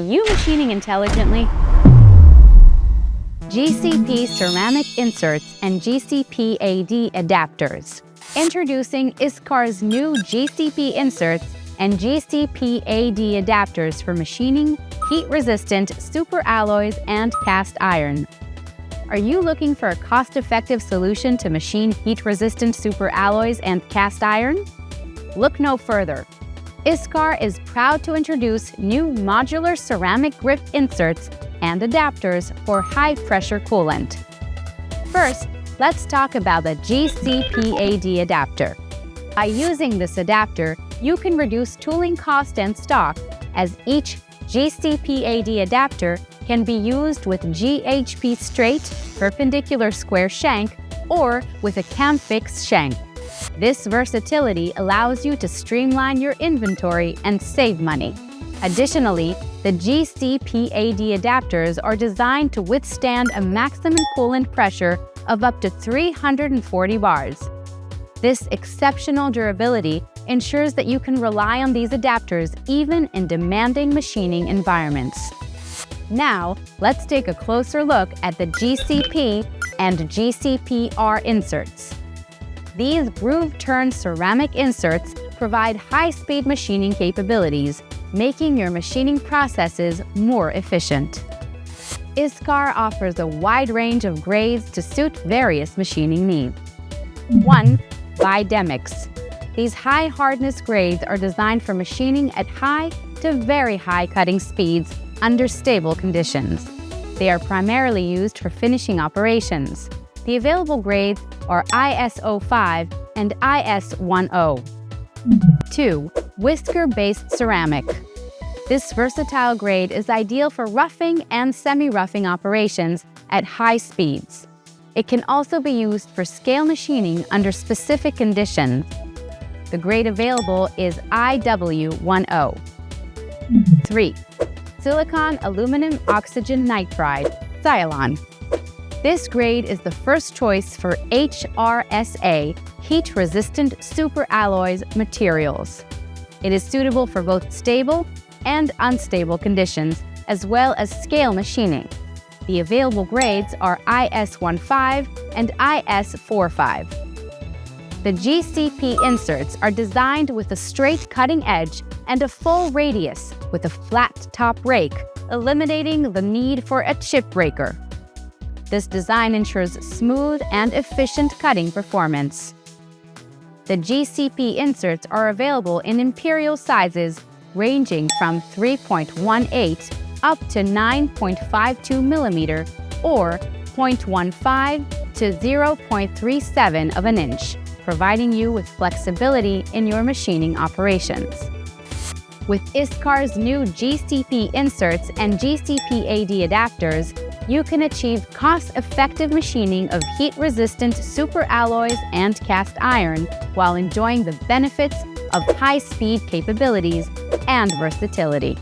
you machining intelligently? GCP Ceramic Inserts and GCPAD-Adapters. Introducing ISCAR's new GCP Inserts and GCPAD-Adapters for machining, heat-resistant superalloys, and cast iron. Are you looking for a cost-effective solution to machine heat-resistant superalloys and cast iron? Look no further. ISCAR is proud to introduce new modular ceramic grip inserts and adapters for high-pressure coolant. First, let's talk about the GCPAD adapter. By using this adapter, you can reduce tooling cost and stock, as each GCPAD adapter can be used with GHP straight, perpendicular square shank, or with a CAMFIX shank. This versatility allows you to streamline your inventory and save money. Additionally, the GCPAD adapters are designed to withstand a maximum coolant pressure of up to 340 bars. This exceptional durability ensures that you can rely on these adapters even in demanding machining environments. Now, let's take a closer look at the GCP and GCPR inserts. These groove-turned ceramic inserts provide high-speed machining capabilities, making your machining processes more efficient. ISCAR offers a wide range of grades to suit various machining needs. 1. Bidemics. These high-hardness grades are designed for machining at high to very high cutting speeds under stable conditions. They are primarily used for finishing operations. The available grades are ISO 5 and IS10. 2. Whisker-based ceramic. This versatile grade is ideal for roughing and semi-roughing operations at high speeds. It can also be used for scale machining under specific conditions. The grade available is IW10. 3. Silicon aluminum oxygen nitride, Sialon. This grade is the first choice for HRSA, heat-resistant superalloys materials. It is suitable for both stable and unstable conditions, as well as scale machining. The available grades are IS15 and IS45. The GCP inserts are designed with a straight cutting edge and a full radius with a flat top rake, eliminating the need for a chip breaker. This design ensures smooth and efficient cutting performance. The GCP inserts are available in imperial sizes ranging from 3.18 up to 9.52 mm or 0.15 to 0.37 of an inch, providing you with flexibility in your machining operations. With ISCAR's new GCP inserts and GCPAD adapters, you can achieve cost-effective machining of heat-resistant superalloys and cast iron while enjoying the benefits of high-speed capabilities and versatility.